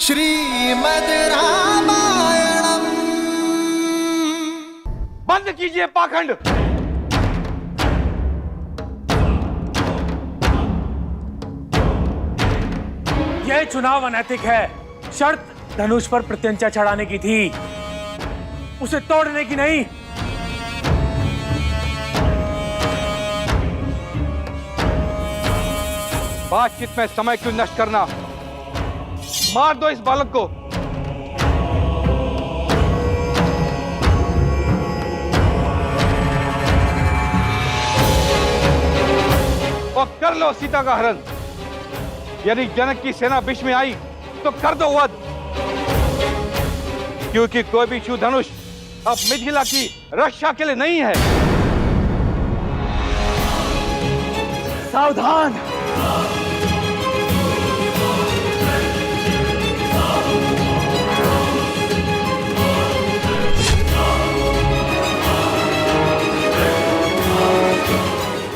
श्रीमद् रामायणम। बंद कीजिए पाखंड। यह चुनाव अनैतिक है। शर्त धनुष पर प्रत्यंचा चढ़ाने की थी, उसे तोड़ने की नहीं। बातचीत में समय क्यों नष्ट करना? मार दो इस बालक को। और कर लो सीता का हरण। यदि जनक की सेना बीच में आई तो कर दो वध, क्योंकि कोई भी शिव धनुष अब मिथिला की रक्षा के लिए नहीं है। सावधान!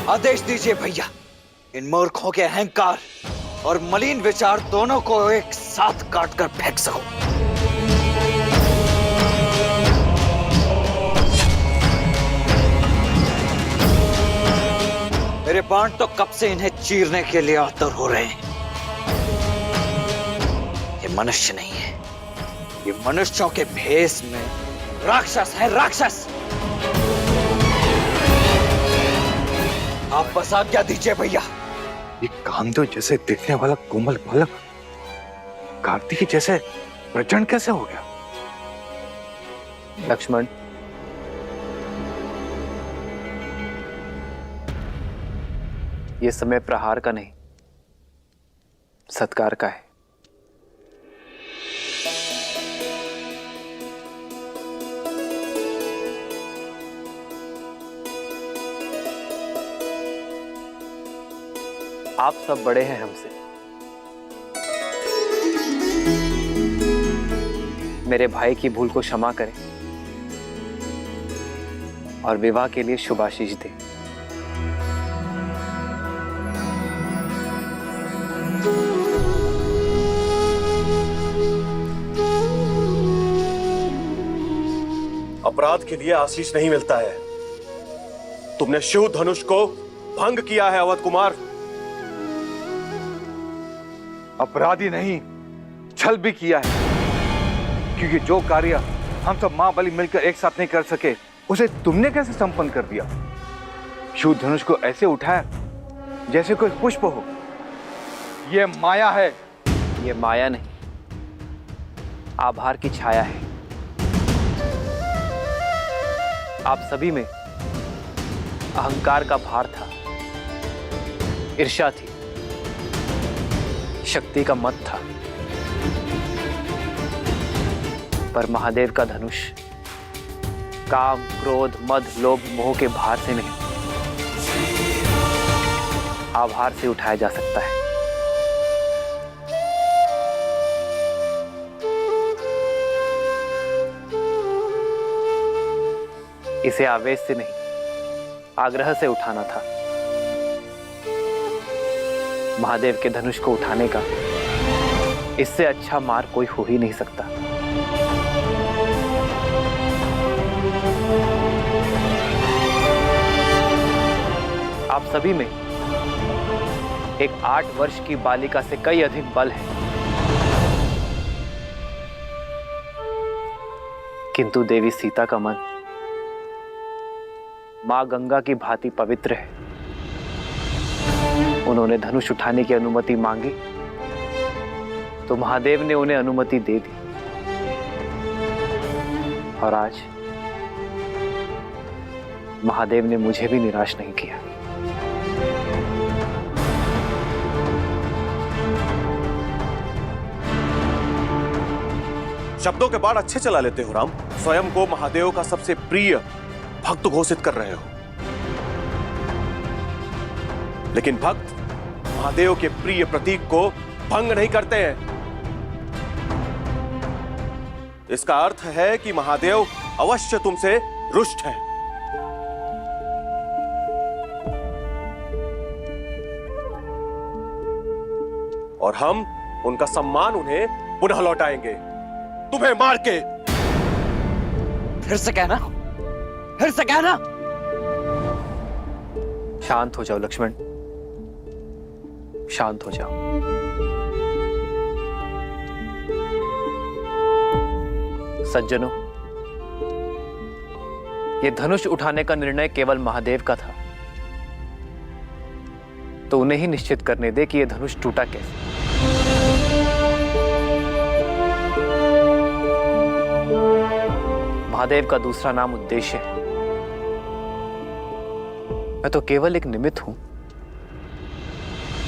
आदेश दीजिए भैया, इन मूर्खों के अहंकार और मलिन विचार दोनों को एक साथ काटकर फेंक सको। मेरे बाण तो कब से इन्हें चीरने के लिए आतुर हो रहे हैं। ये मनुष्य नहीं है, ये मनुष्यों के भेष में राक्षस है, राक्षस। आप बस आज्ञा दीजिए भैया। ये कामदेव जैसे दिखने वाला कोमल बालक कार्तिकी जैसे प्रचंड कैसे हो गया? लक्ष्मण, ये समय प्रहार का नहीं, सत्कार का है। आप सब बड़े हैं हमसे। मेरे भाई की भूल को क्षमा करें और विवाह के लिए शुभाशीष दें। अपराध के लिए आशीष नहीं मिलता है। तुमने शिव धनुष को भंग किया है अवध कुमार। अपराधी नहीं, छल भी किया है, क्योंकि जो कार्य हम सब मां बलि मिलकर एक साथ नहीं कर सके, उसे तुमने कैसे संपन्न कर दिया? शिव धनुष को ऐसे उठाया जैसे कोई पुष्प हो। यह माया है। ये माया नहीं, आभार की छाया है। आप सभी में अहंकार का भार था, ईर्ष्या थी, शक्ति का मत था, पर महादेव का धनुष काम, क्रोध, मद, लोभ, मोह के भार से नहीं, आभार से उठाया जा सकता है। इसे आवेश से नहीं, आग्रह से उठाना था। महादेव के धनुष को उठाने का इससे अच्छा मार्ग कोई हो ही नहीं सकता। आप सभी में एक 8 वर्ष की बालिका से कई अधिक बल है, किंतु देवी सीता का मन मां गंगा की भांति पवित्र है। उन्होंने धनुष उठाने की अनुमति मांगी तो महादेव ने उन्हें अनुमति दे दी, और आज महादेव ने मुझे भी निराश नहीं किया। शब्दों के बाढ़ अच्छे चला लेते हो राम। स्वयं को महादेव का सबसे प्रिय भक्त घोषित कर रहे हो, लेकिन भक्त महादेव के प्रिय प्रतीक को भंग नहीं करते हैं। इसका अर्थ है कि महादेव अवश्य तुमसे रुष्ट हैं। और हम उनका सम्मान उन्हें पुनः लौटाएंगे, तुम्हें मार के। फिर से कहना, फिर से कहना। शांत हो जाओ लक्ष्मण, शांत हो जाओ। सज्जनों, यह धनुष उठाने का निर्णय केवल महादेव का था, तो उन्हें ही निश्चित करने दे कि यह धनुष टूटा कैसे। महादेव का दूसरा नाम उद्देश्य है। मैं तो केवल एक निमित्त हूं।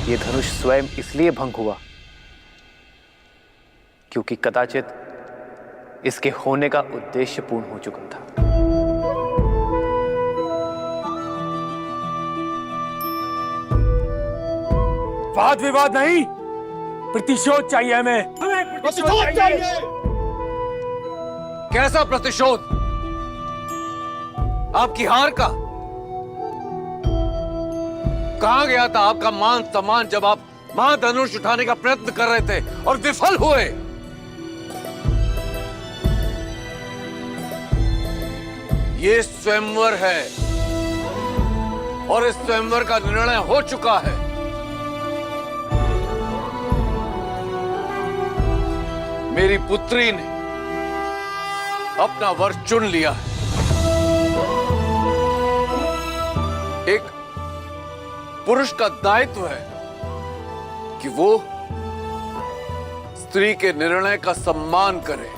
यह धनुष स्वयं इसलिए भंग हुआ क्योंकि कदाचित इसके होने का उद्देश्य पूर्ण हो चुका था। वाद विवाद नहीं, प्रतिशोध चाहिए हमें प्रतिशोध चाहिए। कैसा प्रतिशोध? आपकी हार का? कहां गया था आपका मान सम्मान जब आप महाधनुष उठाने का प्रयत्न कर रहे थे और विफल हुए? ये स्वयंवर है और इस स्वयंवर का निर्णय हो चुका है। मेरी पुत्री ने अपना वर चुन लिया है। एक पुरुष का दायित्व है कि वो स्त्री के निर्णय का सम्मान करे,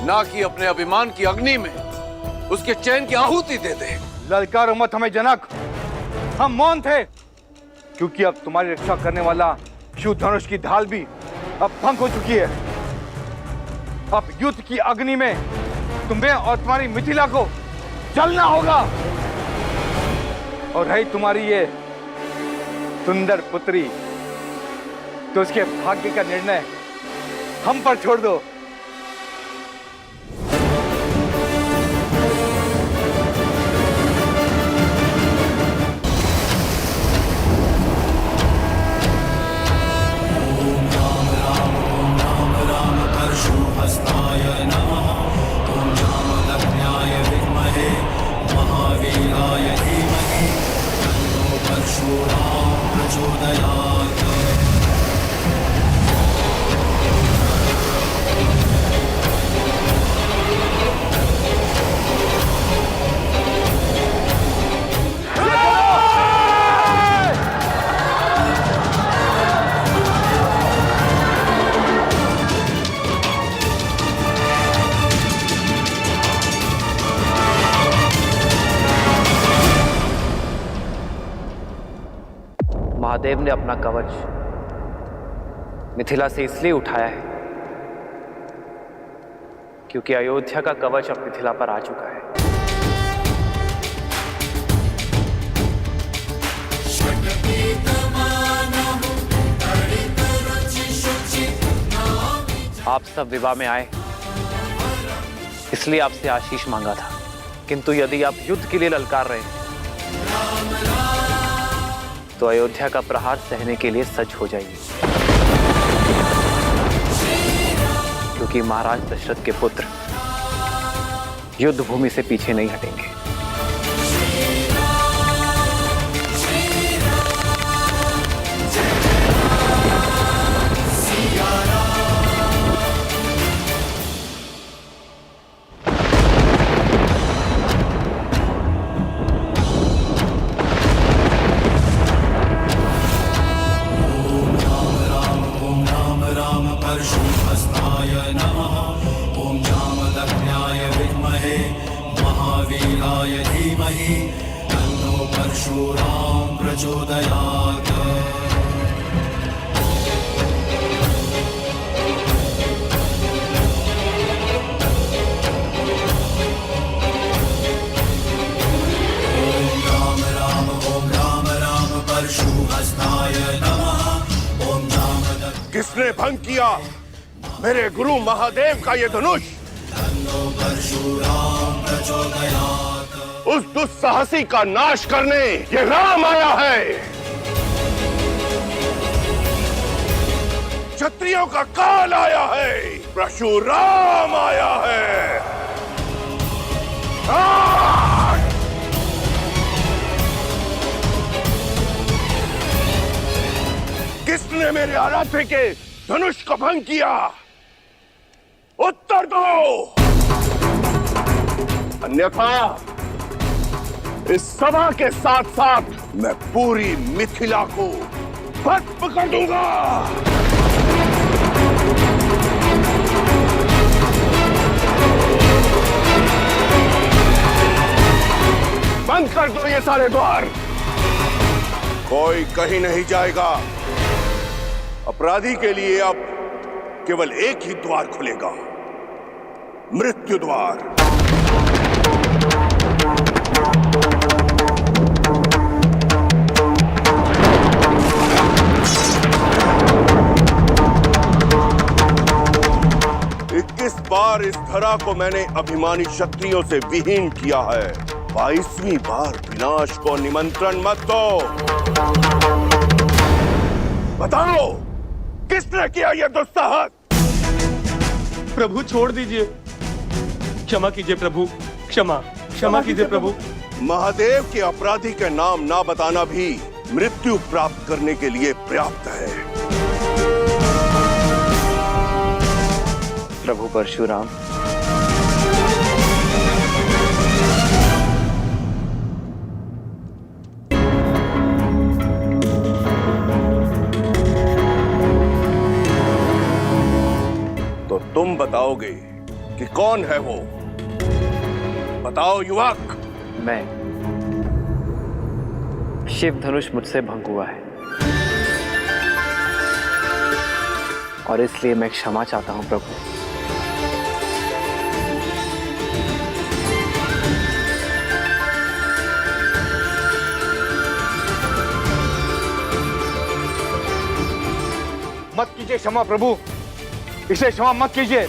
ना कि अपने अभिमान की अग्नि में उसके चैन की आहुति दे दे। ललकारो मत हमें जनक, हम मौन थे क्योंकि अब तुम्हारी रक्षा करने वाला शिव धनुष की ढाल भी अब भंग हो चुकी है। अब युद्ध की अग्नि में तुम्हें और तुम्हारी मिथिला को जलना होगा। और रही तुम्हारी ये सुंदर पुत्री, तो उसके भाग्य का निर्णय हम पर छोड़ दो। महादेव ने अपना कवच मिथिला से इसलिए उठाया है क्योंकि अयोध्या का कवच अब मिथिला पर आ चुका है। आप सब विवाह में आए इसलिए आपसे आशीष मांगा था, किंतु यदि आप युद्ध के लिए ललकार रहे हैं तो अयोध्या का प्रहार सहने के लिए सज्ज हो जाइए, क्योंकि महाराज दशरथ के पुत्र युद्ध भूमि से पीछे नहीं हटेंगे। किसने भंग किया मेरे गुरु महादेव का ये धनुष? उस दुस्साहसी का नाश करने ये राम आया है। क्षत्रियों का काल आया है, परशुराम आया है। किसने मेरे आराध्य के धनुष को भंग किया? उत्तर दो, अन्यथा इस सभा के साथ साथ मैं पूरी मिथिला को भस्म कर दूंगा। बंद कर दो ये सारे द्वार, कोई कहीं नहीं जाएगा। अपराधी के लिए अब केवल एक ही द्वार खुलेगा, मृत्यु द्वार। बार इस धरा को मैंने अभिमानी क्षत्रियों से विहीन किया है, 22वीं बार विनाश को निमंत्रण मत दो। बताओ किसने किया यह दुस्साहस? प्रभु छोड़ दीजिए, क्षमा कीजिए प्रभु, क्षमा कीजिए प्रभु। महादेव के अपराधी के नाम ना बताना भी मृत्यु प्राप्त करने के लिए पर्याप्त है। प्रभु परशुराम, तो तुम बताओगे कि कौन है वो? बताओ युवक। मैं, शिव धनुष मुझसे भंग हुआ है और इसलिए मैं क्षमा चाहता हूं प्रभु। मत कीजिए क्षमा प्रभु, इसे क्षमा मत कीजिए।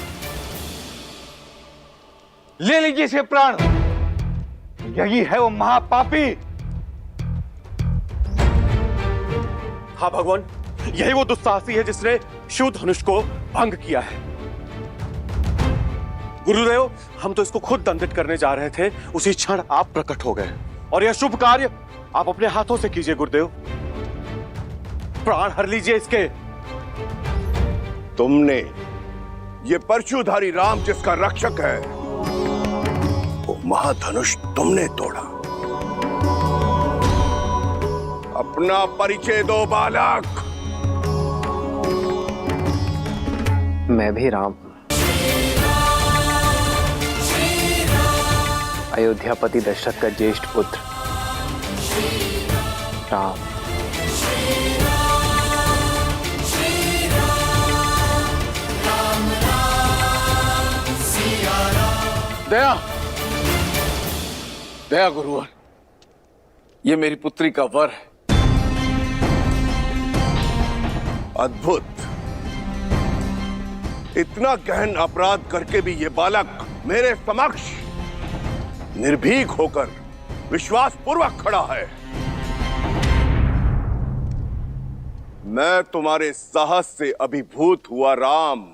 ले लीजिए इसे प्राण, यही है वो महापापी। हाँ भगवान, यही वो दुस्साहसी है जिसने शिव धनुष को भंग किया है। गुरुदेव, हम तो इसको खुद दंडित करने जा रहे थे, उसी क्षण आप प्रकट हो गए और यह शुभ कार्य आप अपने हाथों से कीजिए गुरुदेव। प्राण हर लीजिए इसके। तुमने ये परशुधारी राम जिसका रक्षक है, वो महाधनुष तुमने तोड़ा। अपना परिचय दो बालक। मैं भी राम, अयोध्यापति दशरथ का ज्येष्ठ पुत्र राम। दया, दया गुरुवर, ये मेरी पुत्री का वर है। अद्भुत, इतना गहन अपराध करके भी ये बालक मेरे समक्ष निर्भीक होकर विश्वास पूर्वक खड़ा है। मैं तुम्हारे साहस से अभिभूत हुआ राम,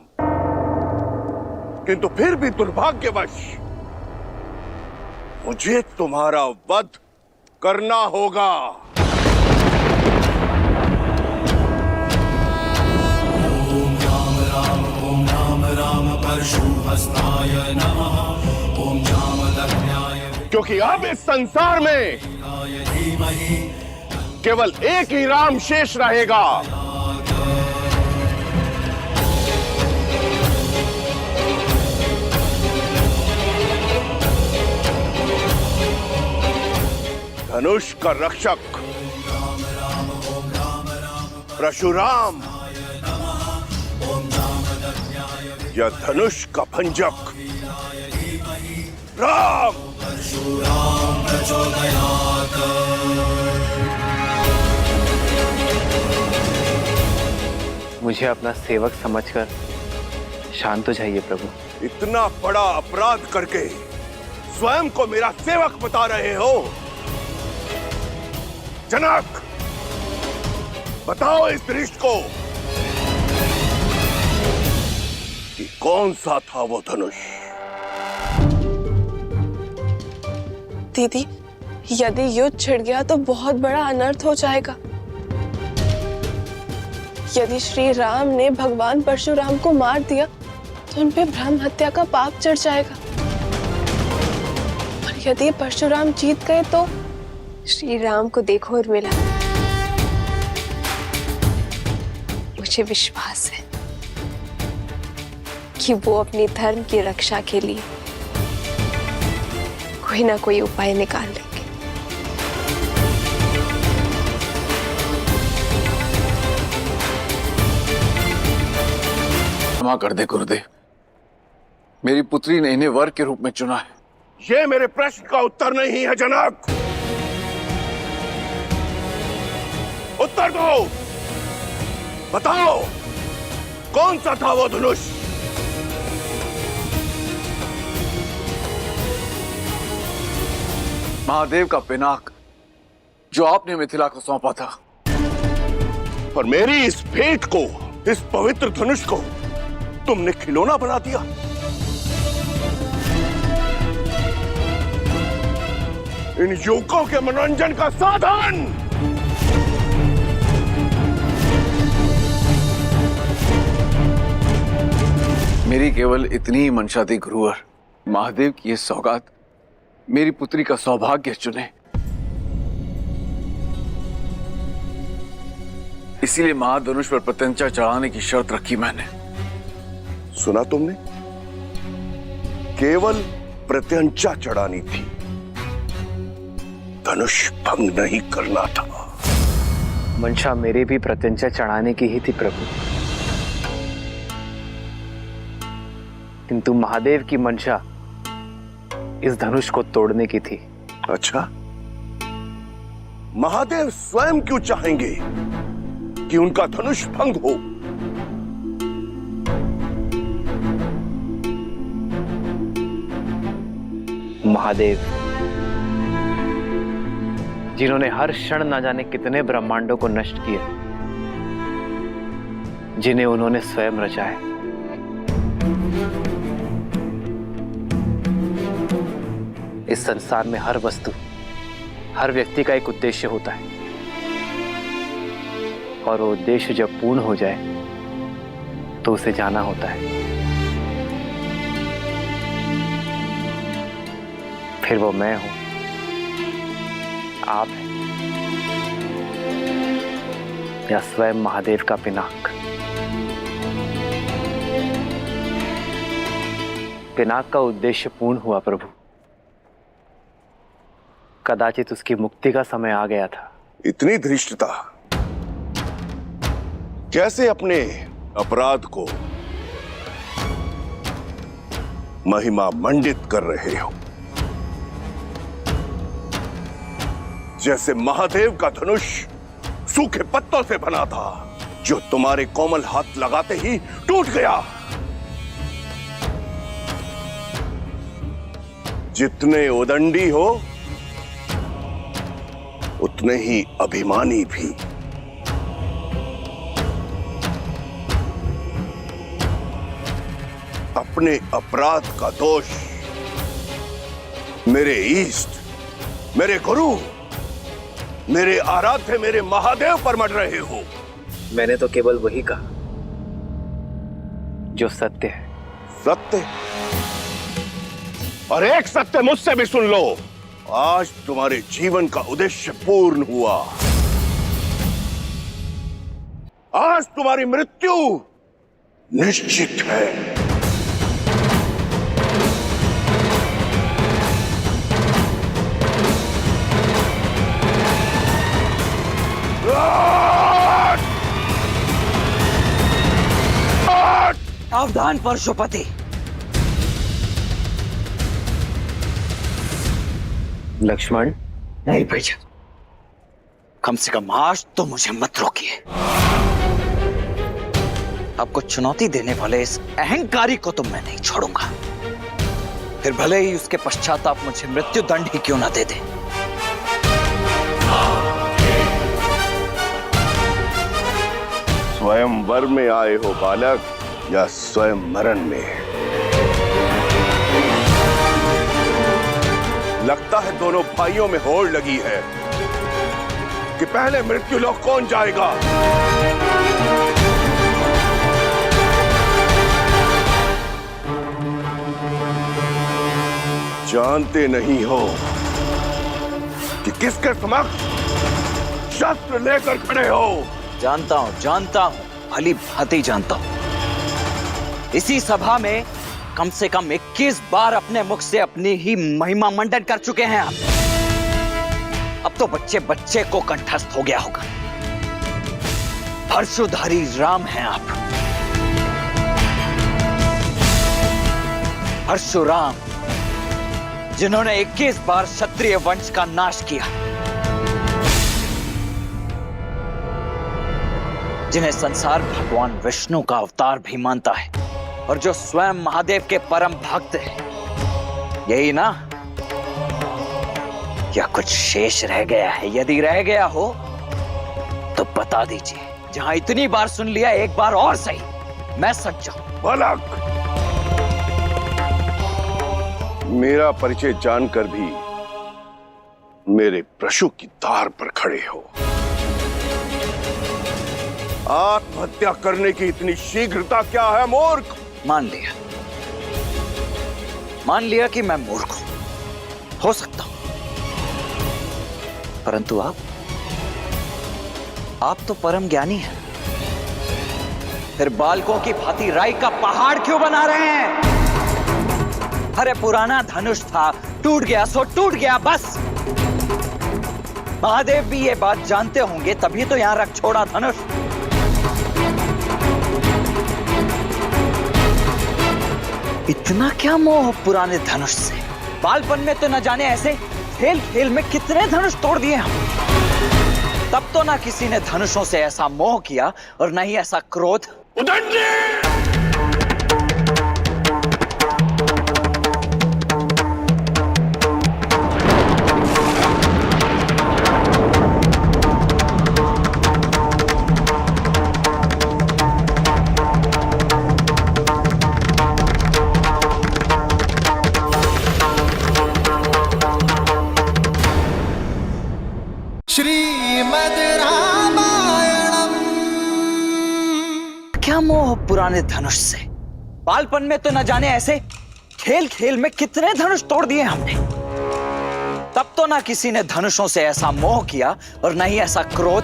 किंतु फिर भी दुर्भाग्यवश मुझे तुम्हारा वध करना होगा। ओम राम परशुहस्ताय नमः। ओम जामदग्न्याय क्योंकि अब इस संसार में धीमहि केवल एक ही राम शेष रहेगा। धनुष का रक्षक परशुराम या धनुष का भंजक राम। मुझे अपना सेवक समझकर शांत हो जाइए प्रभु। इतना बड़ा अपराध करके स्वयं को मेरा सेवक बता रहे हो? जनक, बताओ इस दृष्ट को। कि कौन सा था वो धनुष। दीदी, यदि युद्ध छिड़ गया तो बहुत बड़ा अनर्थ हो जाएगा। यदि श्री राम ने भगवान परशुराम को मार दिया तो उन पे ब्रह्म हत्या का पाप चढ़ जाएगा। और यदि परशुराम जीत गए तो श्री राम को देखो उर्मिला, मुझे विश्वास है कि वो अपने धर्म की रक्षा के लिए कोई ना कोई उपाय निकाल लेंगे। क्षमा कर दे गुरुदेव, मेरी पुत्री ने इन्हें वर के रूप में चुना है। ये मेरे प्रश्न का उत्तर नहीं है जनक। उत्तर दो, बताओ कौन सा था वो धनुष। महादेव का पिनाक जो आपने मिथिला को सौंपा था। पर मेरी इस भेंट को, इस पवित्र धनुष को तुमने खिलौना बना दिया। इन युवकों के मनोरंजन का साधन। मेरी केवल इतनी ही मंशा थी गुरुवर, महादेव की ये सौगात मेरी पुत्री का सौभाग्य चुने। इसीलिए महाधनुष पर प्रत्यंचा चढ़ाने की शर्त रखी मैंने। सुना तुमने, केवल प्रत्यंचा चढ़ानी थी, धनुष भंग नहीं करना था। मंशा मेरे भी प्रत्यंचा चढ़ाने की ही थी प्रभु, किंतु महादेव की मंशा इस धनुष को तोड़ने की थी। अच्छा, महादेव स्वयं क्यों चाहेंगे कि उनका धनुष भंग हो? महादेव जिन्होंने हर क्षण न जाने कितने ब्रह्मांडों को नष्ट किया, जिन्हें उन्होंने स्वयं रचा है। इस संसार में हर वस्तु, हर व्यक्ति का एक उद्देश्य होता है, और वो उद्देश्य जब पूर्ण हो जाए तो उसे जाना होता है। फिर वो मैं हूं, आप हैं, या स्वयं महादेव का पिनाक। पिनाक का उद्देश्य पूर्ण हुआ प्रभु, कदाचित उसकी मुक्ति का समय आ गया था। इतनी धृष्टता, कैसे अपने अपराध को महिमा मंडित कर रहे हो? जैसे महादेव का धनुष सूखे पत्तों से बना था, जो तुम्हारे कोमल हाथ लगाते ही टूट गया। जितने उदंडी हो उतने ही अभिमानी भी। अपने अपराध का दोष मेरे ईष्ट, मेरे गुरु, मेरे आराध्य, मेरे महादेव पर मढ़ रहे हो। मैंने तो केवल वही कहा जो सत्य है। सत्य? और एक सत्य मुझसे भी सुन लो, आज तुम्हारे जीवन का उद्देश्य पूर्ण हुआ। आज तुम्हारी मृत्यु निश्चित है। सावधान परशुपति, लक्ष्मण। नहीं भैया, कम से कम आज तो मुझे मत रोकिए। आपको चुनौती देने वाले इस अहंकारी को तो मैं नहीं छोड़ूंगा, फिर भले ही उसके पश्चात आप मुझे मृत्यु दंड ही क्यों ना दे दे। स्वयंवर में आए हो बालक, या स्वयं मरण में। लगता है दोनों भाइयों में होड़ लगी है कि पहले मृत्यु लोक कौन जाएगा। जानते नहीं हो कि किसके समक्ष शस्त्र लेकर खड़े हो। जानता हूं, भली भांति जानता हूं। इसी सभा में कम से कम 21 बार अपने मुख से अपनी ही महिमा मंडन कर चुके हैं आप। अब तो बच्चे बच्चे को कंठस्थ हो गया होगा। परशुधारी राम हैं आप, परशुराम, जिन्होंने 21 बार क्षत्रिय वंश का नाश किया, जिन्हें संसार भगवान विष्णु का अवतार भी मानता है और जो स्वयं महादेव के परम भक्त हैं। यही ना? या कुछ शेष रह गया है? यदि रह गया हो तो बता दीजिए। जहां इतनी बार सुन लिया, एक बार और सही, मैं सच जाऊं। बालक, मेरा परिचय जानकर भी मेरे प्रश्न की तार पर खड़े हो। आत्महत्या करने की इतनी शीघ्रता क्या है मूर्ख? मान लिया कि मैं मूर्ख हो सकता हूं, परंतु आप तो परम ज्ञानी हैं। फिर बालकों की भांति राई का पहाड़ क्यों बना रहे हैं? अरे पुराना धनुष था, टूट गया सो टूट गया, बस। महादेव भी ये बात जानते होंगे, तभी तो यहां रख छोड़ा धनुष। इतना क्या मोह पुराने धनुष से? बालपन में तो न जाने ऐसे खेल खेल में कितने धनुष तोड़ दिए हम। तब तो ना किसी ने धनुषों से ऐसा मोह किया और न ही ऐसा क्रोध। श्रीमद् रामायणम। क्या मोह पुराने धनुष से? बालपन में तो न जाने ऐसे खेल खेल में कितने धनुष तोड़ दिए हमने। तब तो ना किसी ने धनुषों से ऐसा मोह किया और न ही ऐसा क्रोध।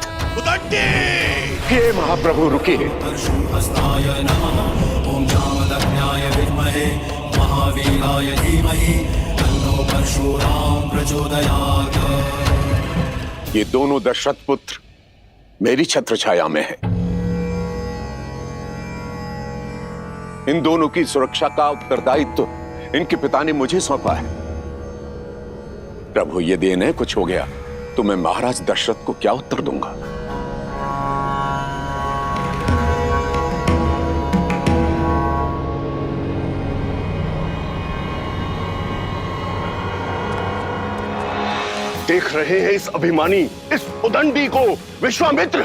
हे महाप्रभु रुकिए। परशुहस्ताय नमः। ओम जामदग्न्याय विद्महे महावीराय धीमहि तन्नो परशुराम प्रचोदयात्। ये दोनों दशरथ पुत्र मेरी छत्र छाया में है। इन दोनों की सुरक्षा का उत्तरदायित्व इनके पिता ने मुझे सौंपा है। प्रभु यदि इन्हें कुछ हो गया तो मैं महाराज दशरथ को क्या उत्तर दूंगा? देख रहे हैं इस अभिमानी, इस उदंडी को विश्वामित्र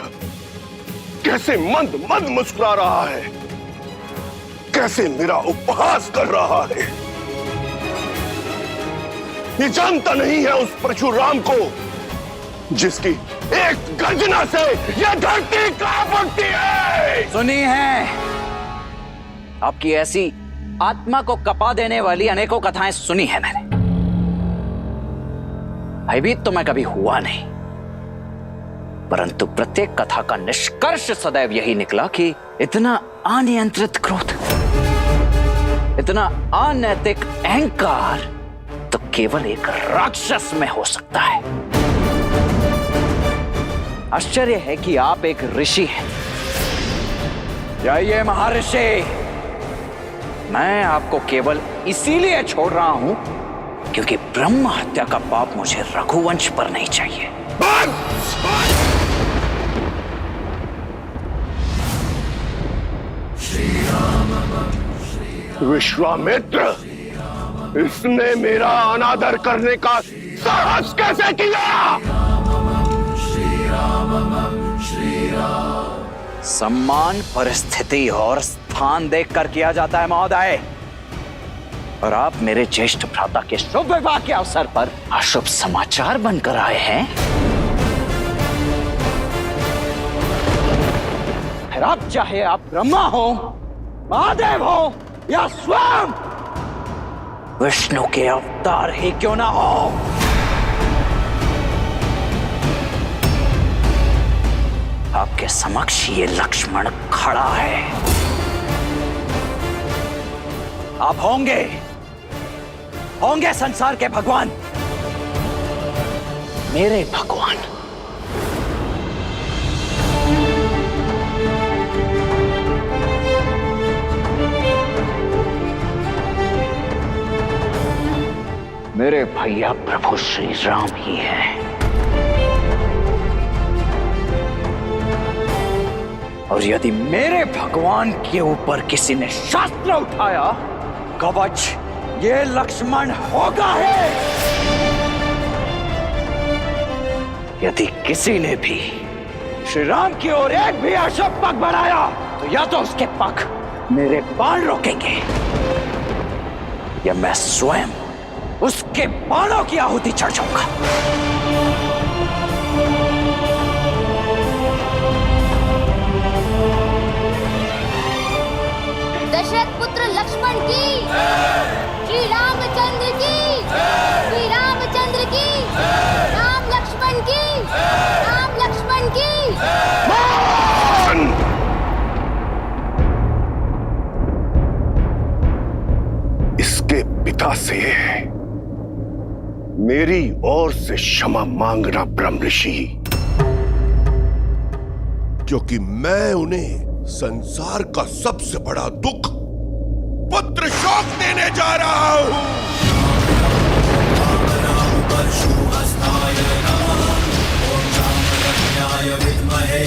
कैसे मंद मंद मुस्कुरा रहा है, कैसे मेरा उपहास कर रहा है। ये जानता नहीं है उस परशुराम को जिसकी एक गर्जना से यह धरती कांप उठती है। सुनी है आपकी ऐसी आत्मा को कपा देने वाली अनेकों कथाएं सुनी है मैंने। भयभीत तो मैं कभी हुआ नहीं, परंतु प्रत्येक कथा का निष्कर्ष सदैव यही निकला कि इतना अनियंत्रित क्रोध, इतना अनैतिक अहंकार तो केवल एक राक्षस में हो सकता है। आश्चर्य है कि आप एक ऋषि हैं। जाइए महर्षि, मैं आपको केवल इसीलिए छोड़ रहा हूं क्योंकि ब्रह्म हत्या का पाप मुझे रघुवंश पर नहीं चाहिए। विश्वामित्र, इसने मेरा अनादर करने का साहस कैसे किया? सम्मान, परिस्थिति और स्थान देखकर किया जाता है महोदय। और आप मेरे ज्येष्ठ भ्राता के शुभ विवाह के अवसर पर अशुभ समाचार बनकर आए हैं। फिर अब चाहे आप ब्रह्मा हो, महादेव हो या स्वयं विष्णु के अवतार ही क्यों ना हो, आपके समक्ष ये लक्ष्मण खड़ा है। आप होंगे संसार के भगवान, मेरे भगवान। मेरे भैया प्रभु श्री राम ही हैं। और यदि मेरे भगवान के ऊपर किसी ने शास्त्र उठाया, कवच ये लक्ष्मण होगा है। यदि किसी ने भी श्री राम की ओर एक भी अशुभ पग बढ़ाया, तो या तो उसके पग मेरे बाण रोकेंगे, या मैं स्वयं उसके बाणों की आहुति चढ़ जाऊंगा। दशरथ पुत्र लक्ष्मण की, श्री रामचंद्र की, श्री रामचंद्र की, राम लक्ष्मण की, राम लक्ष्मण की। इसके पिता से मेरी ओर से क्षमा मांगना ब्रह्म ऋषि, क्योंकि मैं उन्हें संसार का सबसे बड़ा दुख पुत्र शोक देने जा रहा हूं। विद्महे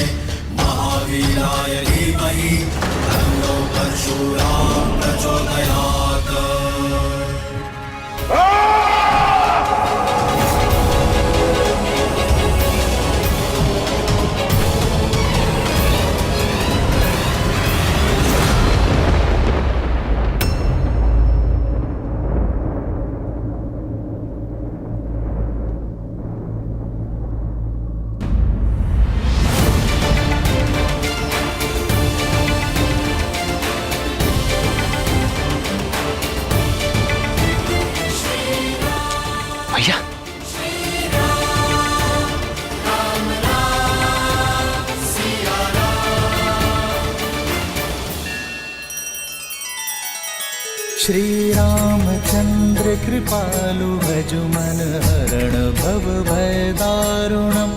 महावीराय धीमहि तन्नो परशुराम प्रचोदयात्। भैया, श्री रामचंद्र कृपालु भजुमन हरण भव भय दारुणम,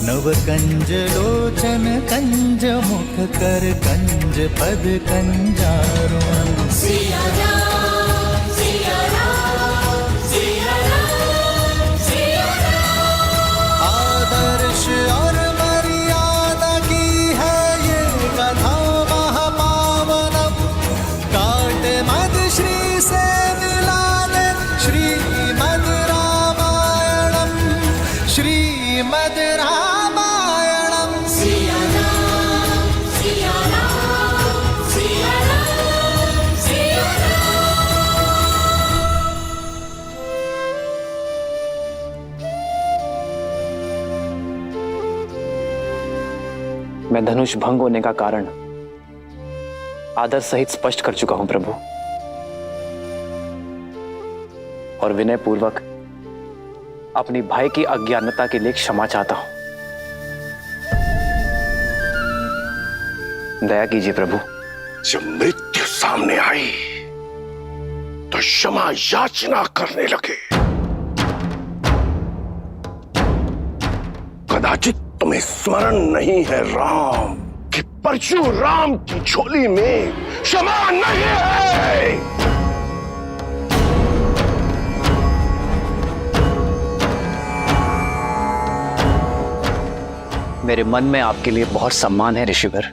नव कंज लोचन कंज मुख कर कंज पद कंजारुणम। सिया राम, सिया राम, सिया राम, सिया राम। आदर्श और मर्यादा की है ये कथा महापावनम, काट मद श्री से मिला दे श्रीमद् रामायणम, श्रीमद् रामायणम। सिया राम, सिया राम, सिया राम, सिया मैं धनुष भंग होने का कारण आदर सहित स्पष्ट कर चुका हूं प्रभु, और विनय पूर्वक अपनी भाई की अज्ञानता के लिए क्षमा चाहता हूं। दया कीजिए प्रभु। जब मृत्यु सामने आई तो क्षमा याचना करने लगे। कदाचित तुम्हें स्मरण नहीं है राम, कि परशुराम की झोली में क्षमा नहीं है। मेरे मन में आपके लिए बहुत सम्मान है ऋषिवर,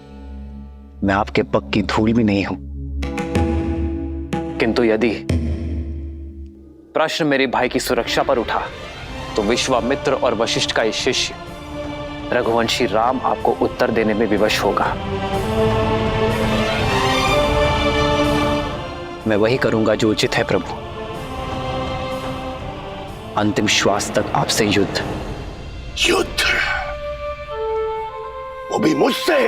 मैं आपके पग की धूल भी नहीं हूं, किंतु यदि प्रश्न मेरे भाई की सुरक्षा पर उठा तो विश्वामित्र और वशिष्ठ का ये शिष्य रघुवंशी राम आपको उत्तर देने में विवश होगा। मैं वही करूंगा जो उचित है प्रभु। अंतिम श्वास तक आपसे युद्ध। युद्ध? वो भी मुझसे,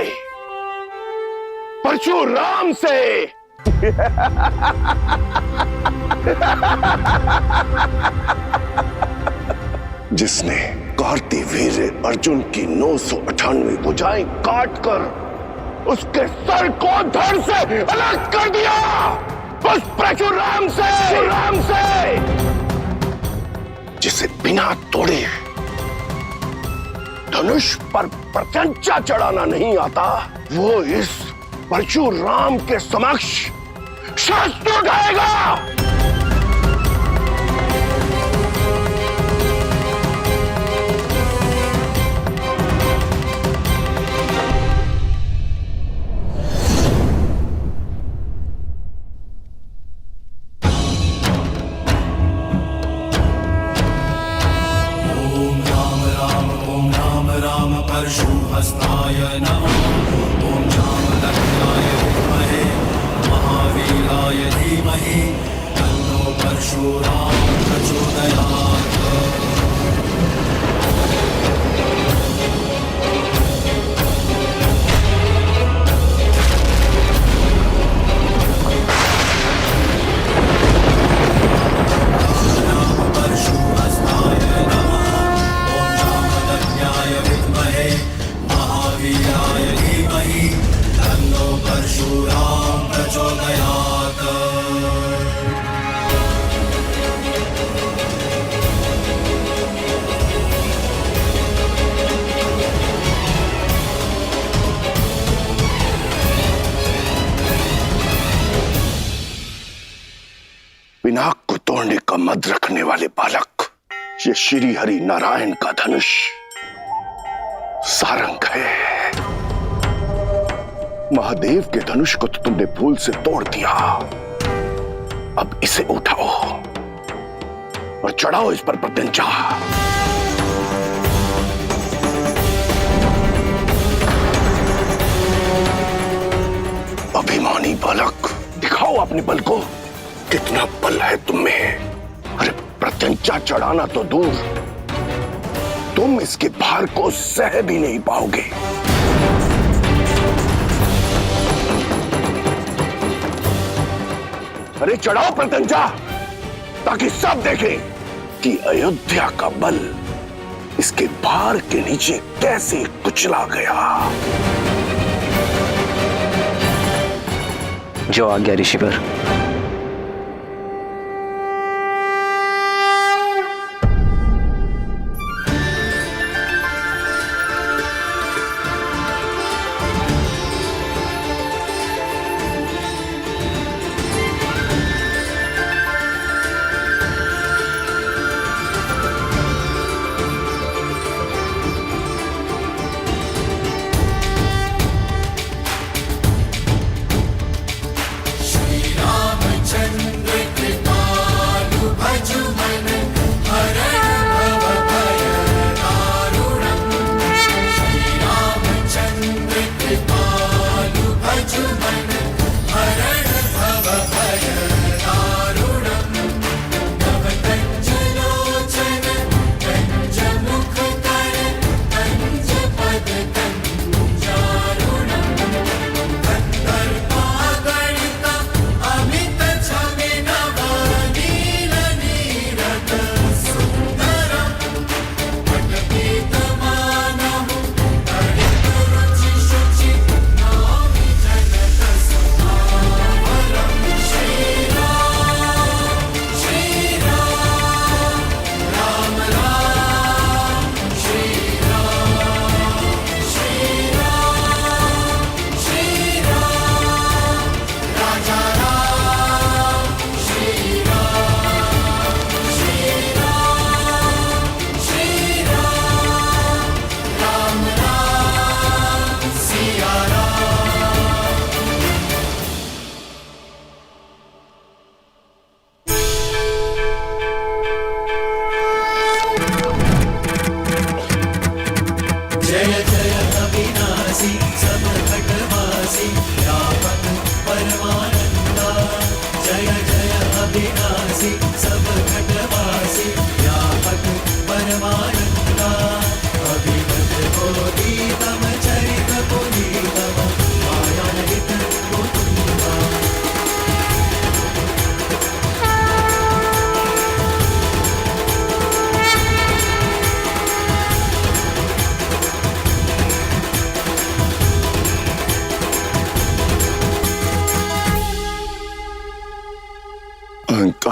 परशुराम से। जिसने कार्तिवीर्य अर्जुन की 998 भुजाएं काटकर उसके सर को धड़ से अलग कर दिया, उस परशुराम से जिसे बिना तोड़े धनुष पर प्रत्यंचा चढ़ाना नहीं आता, वो इस परशुराम के समक्ष शस्त्र उठाएगा। परशुहस्ताय नमः। ओम जामदग्नाय विद्महे महावीराय धीमहि तन्नो परशुराम प्रचोदयात्। परशुहस्ताय नमः। ओम जामदग्नाय विद्महे महावीराय धीमहि तन्नो परशुराम प्रचोदयात्। पिनाक को तोड़ने का मद रखने वाले बालक, ये श्री हरि नारायण का धनुष सारंग है। महादेव के धनुष को तो तुमने भूल से तोड़ दिया, अब इसे उठाओ और चढ़ाओ इस पर प्रत्यंचा। अभिमानी बालक, दिखाओ अपने बल को, कितना बल है तुम में। अरे प्रत्यंचा चढ़ाना तो दूर, तुम इसके भार को सह भी नहीं पाओगे। अरे चढ़ाओ प्रत्यंचा, ताकि सब देखें कि अयोध्या का बल इसके भार के नीचे कैसे कुचला गया। जो आज्ञा ऋषिवर। श्री राम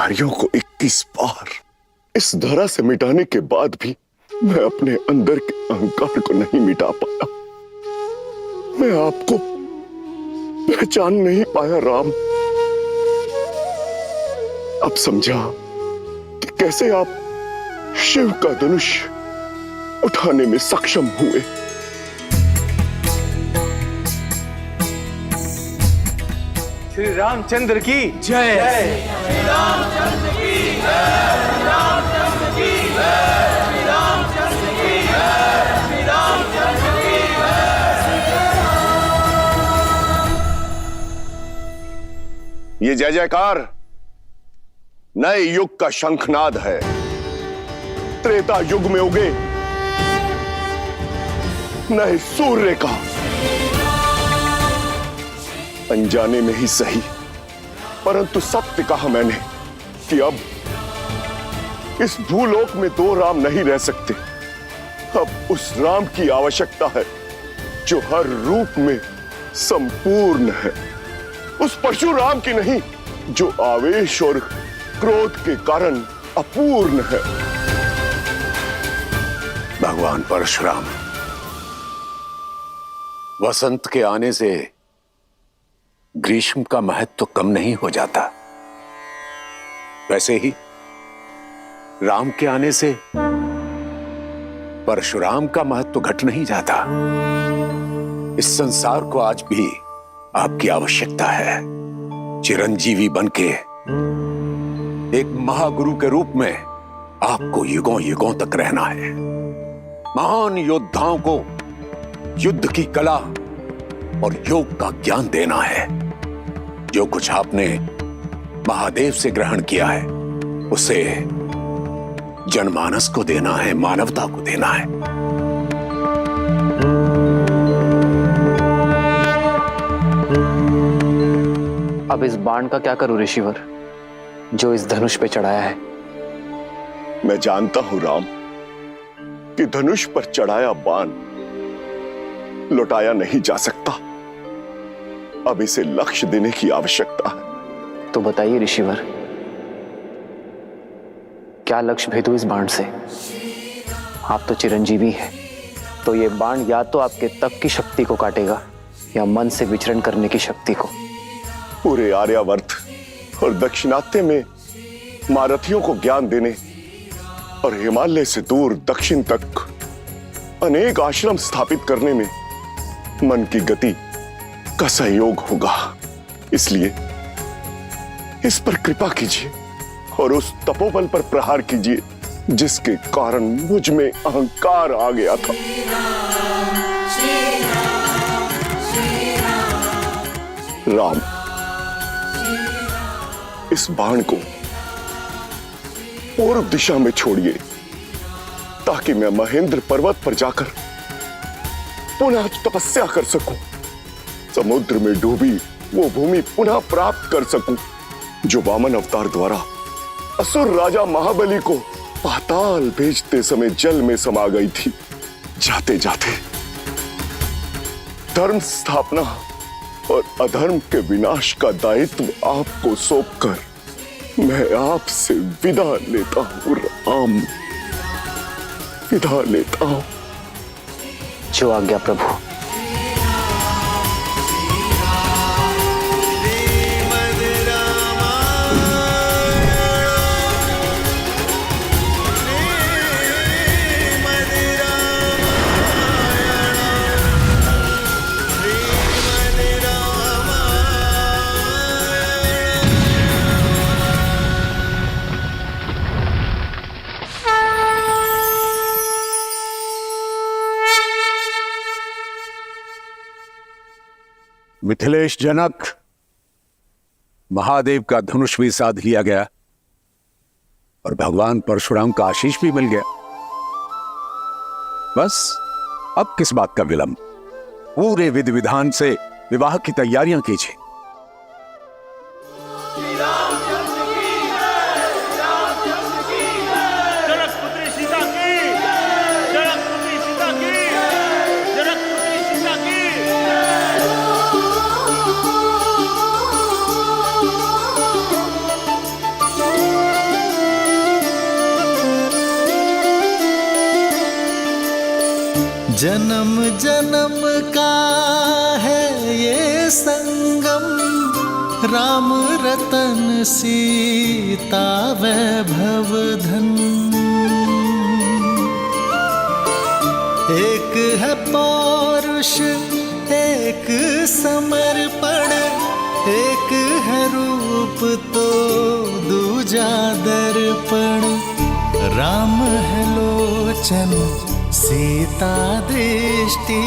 चिंगारियों को 21 बार इस धरा से मिटाने के बाद भी मैं अपने अंदर के अहंकार को नहीं मिटा पाया। मैं आपको पहचान नहीं पाया राम। अब समझा कि कैसे आप शिव का धनुष उठाने में सक्षम हुए। श्री रामचंद्र की जय। ये जय जयकार नए युग का शंखनाद है। त्रेता युग में उगे नए सूर्य का। अनजाने में ही सही, परंतु सत्य कहा मैंने कि अब इस भूलोक में दो राम नहीं रह सकते। अब उस राम की आवश्यकता है जो हर रूप में संपूर्ण है। उस परशुराम की नहीं जो आवेश और क्रोध के कारण अपूर्ण है। भगवान परशुराम, वसंत के आने से ग्रीष्म का महत्व तो कम नहीं हो जाता, वैसे ही राम के आने से परशुराम का महत्व तो घट नहीं जाता। इस संसार को आज भी आपकी आवश्यकता है। चिरंजीवी बनके एक महागुरु के रूप में आपको युगों युगों तक रहना है। महान योद्धाओं को युद्ध की कला और योग का ज्ञान देना है। जो कुछ आपने महादेव से ग्रहण किया है उसे जनमानस को देना है, मानवता को देना है। अब इस बाण का क्या करूं ऋषिवर, जो इस धनुष पे चढ़ाया है? मैं जानता हूं राम कि धनुष पर चढ़ाया बाण लौटाया नहीं जा सकता। अब इसे लक्ष्य देने की आवश्यकता है। तो बताइए ऋषिवर, क्या लक्ष्य भेदू इस बाण से? आप तो चिरंजीवी हैं, तो ये बाण या तो आपके तप की शक्ति को काटेगा या मन से विचरण करने की शक्ति को। पूरे आर्यावर्त और दक्षिणात्य में महारथियों को ज्ञान देने और हिमालय से दूर दक्षिण तक अनेक आश्रम स्थापित करने में मन की गति का सहयोग होगा। इसलिए इस पर कृपा कीजिए और उस तपोबल पर प्रहार कीजिए जिसके कारण मुझ में अहंकार आ गया था। राम, इस बाण को पूर्व दिशा में छोड़िए ताकि मैं महेंद्र पर्वत पर जाकर पुनः तपस्या कर सकूं, समुद्र में डूबी वो भूमि पुनः प्राप्त कर सकूं जो वामन अवतार द्वारा असुर राजा महाबली को पाताल भेजते समय जल में समा गई थी। जाते जाते धर्म स्थापना और अधर्म के विनाश का दायित्व आपको सौंपकर मैं आपसे विदा लेता हूं राम, विदा लेता हूं। जो आज्ञा प्रभु। मिथिलेश जनक, महादेव का धनुष भी साध लिया गया और भगवान परशुराम का आशीष भी मिल गया। बस अब किस बात का विलंब? पूरे विधि विधान से विवाह की तैयारियां कीजिए। जन्म जन्म का है ये संगम, राम रतन सीता वैभव धन। एक है पौरुष एक समर्पण, एक है रूप तो दूजा दर्पण। राम है लोचन सीता दृष्टि,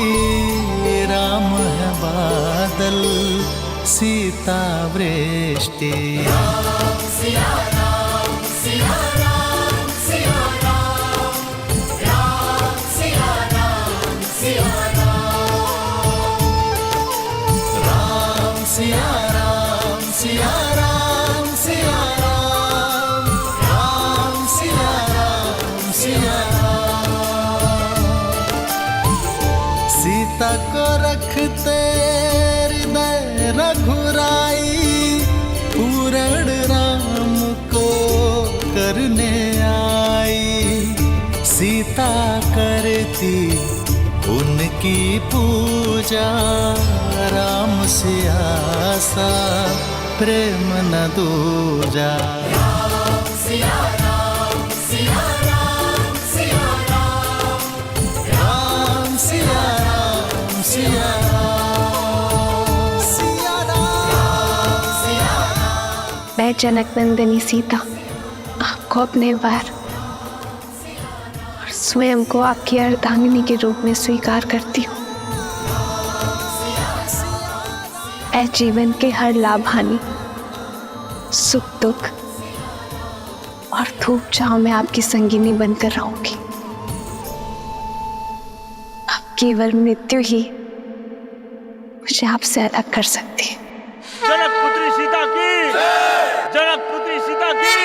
राम है बादल सीता वृष्टि। सिया राम सिया राम सिया राम, राम सिया राम सिया राम, राम सिया राम सिया राम सिया राम, राम सिया राम सिया राम। सीता को रखते हृदय रघुराई, पूर्ण राम को करने आई। सीता करती उनकी पूजा, राम से आसा प्रेम न दूजा। राम सिया राम सिया राम सिया राम, राम सिया राम सिया राम सिया राम सिया राम। मैं जनक नंदिनी सीता आपको अपने बार और स्वयं को आपकी अर्धांगिनी के रूप में स्वीकार करती हूँ। मैं जीवन के हर लाभ हानि, सुख दुख और धूप छांव में आपकी संगिनी बनकर रहूंगी। अब केवल मृत्यु ही मुझे आपसे अलग कर सकती है। जनक पुत्री सीता की, जनक पुत्री सीता की,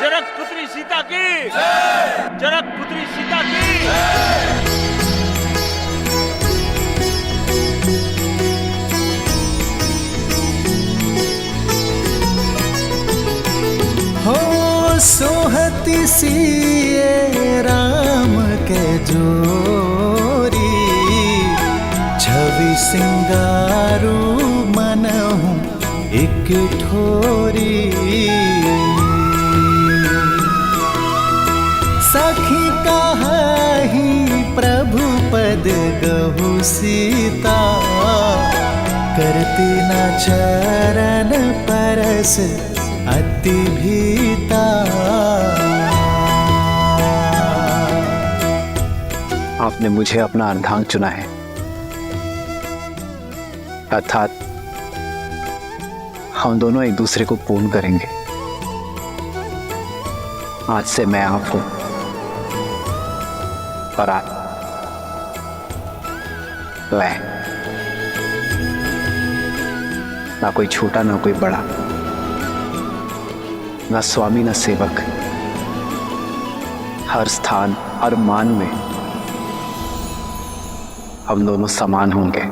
जनक पुत्री सीता की, जनक पुत्री सीता की। हो सोहती सिए राम के जोरी, छवि सिंगारू मनहु एक ठोरी। सखी कहाही प्रभु पद गहु सीता, करती न चरण परस अति भीता। आपने मुझे अपना अर्धांग चुना है, अर्थात हम दोनों एक दूसरे को पूर्ण करेंगे। आज से मैं आप हूं और आप मैं, ना कोई छोटा ना कोई बड़ा, ना स्वामी ना सेवक। हर स्थान हर मान में हम दोनों समान होंगे।